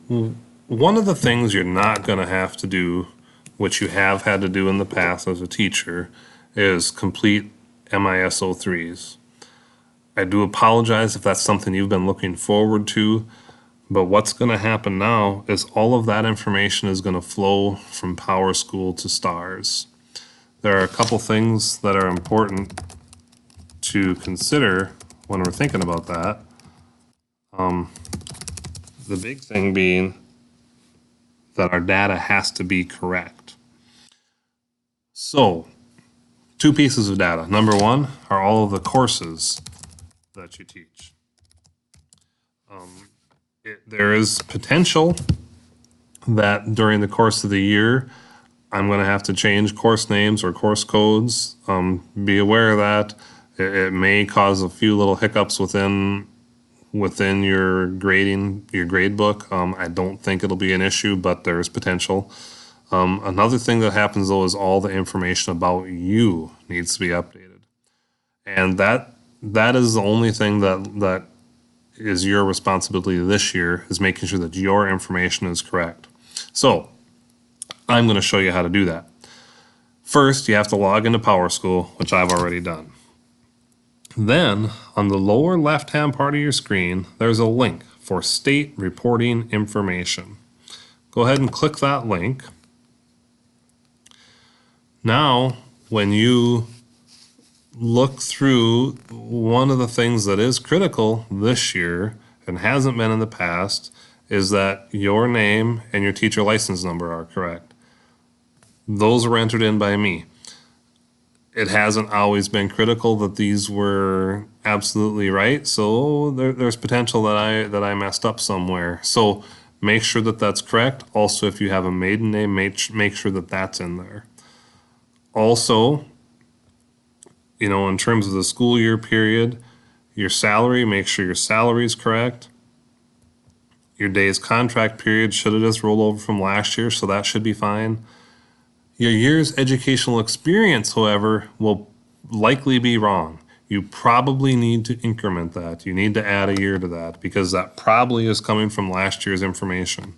One of the things you're not going to have to do, which you have had to do in the past as a teacher, is complete MIS03s. I do apologize if that's something you've been looking forward to, but what's going to happen now is all of that information is going to flow from PowerSchool to STARS. There are a couple things that are important to consider when we're thinking about that. The big thing being that our data has to be correct. So, two pieces of data. Number one are all of the courses that you teach. There is potential that during the course of the year, I'm going to have to change course names or course codes. Be aware of that. It may cause a few little hiccups within your grading, your grade book. I don't think it'll be an issue, but there's potential. Another thing that happens though is all the information about you needs to be updated, and that is the only thing that is your responsibility this year, is making sure that your information is correct. So I'm going to show you how to do that. First, you have to log into PowerSchool, which I've already done. Then, on the lower left-hand part of your screen, there's a link for state reporting information. Go ahead and click that link. Now, when you look through, one of the things that is critical this year and hasn't been in the past is that your name and your teacher license number are correct. Those were entered in by me. It hasn't always been critical that these were absolutely right, so there's potential that I messed up somewhere. So make sure that that's correct. Also, if you have a maiden name, make sure that that's in there. Also, in terms of the school year period, your salary, make sure your salary is correct. Your day's contract period should have just rolled over from last year, so that should be fine. Your year's educational experience, however, will likely be wrong. You probably need to increment that. You need to add a year to that because that probably is coming from last year's information.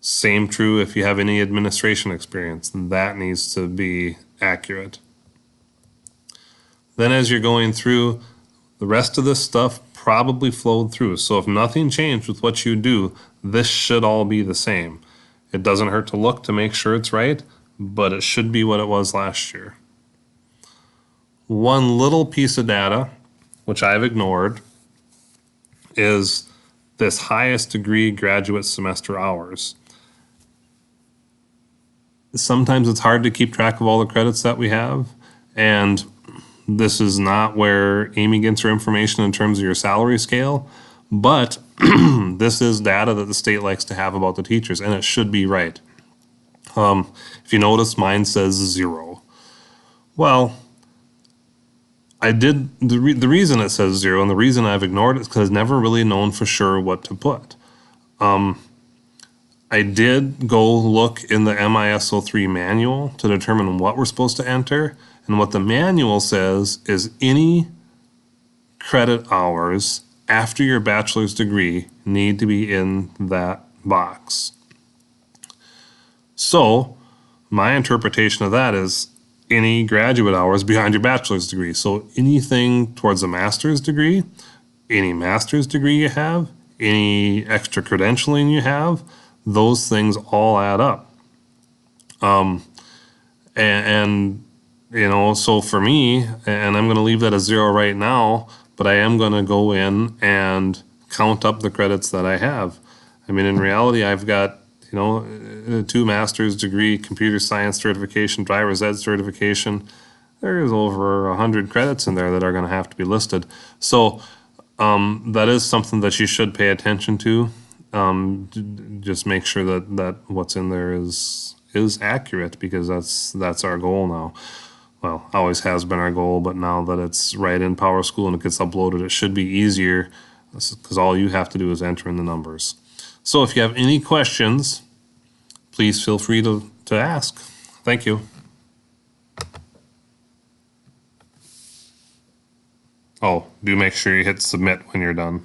Same true if you have any administration experience. That needs to be accurate. Then as you're going through, the rest of this stuff probably flowed through. So if nothing changed with what you do, this should all be the same. It doesn't hurt to look to make sure it's right, but it should be what it was last year. One little piece of data, which I've ignored, is this highest degree graduate semester hours. Sometimes it's hard to keep track of all the credits that we have, and this is not where Amy gets her information in terms of your salary scale, but this is data that the state likes to have about the teachers, and it should be right. If you notice, mine says 0. Well, the reason it says 0 and the reason I've ignored it is because I've never really known for sure what to put. I did go look in the MIS03 manual to determine what we're supposed to enter, and what the manual says is any credit hours after your bachelor's degree need to be in that box. So my interpretation of that is any graduate hours behind your bachelor's degree. So anything towards a master's degree, any master's degree you have, any extra credentialing you have, those things all add up. So for me, and I'm going to leave that as 0 right now, but I am going to go in and count up the credits that I have. I mean, in reality, I've got, 2 master's degree, computer science certification, driver's ed certification. There's over 100 credits in there that are going to have to be listed. So that is something that you should pay attention to. Just make sure that what's in there is accurate, because that's our goal now. Well, always has been our goal, but now that it's right in PowerSchool and it gets uploaded, it should be easier because all you have to do is enter in the numbers. So if you have any questions, please feel free to ask. Thank you. Oh, do make sure you hit submit when you're done.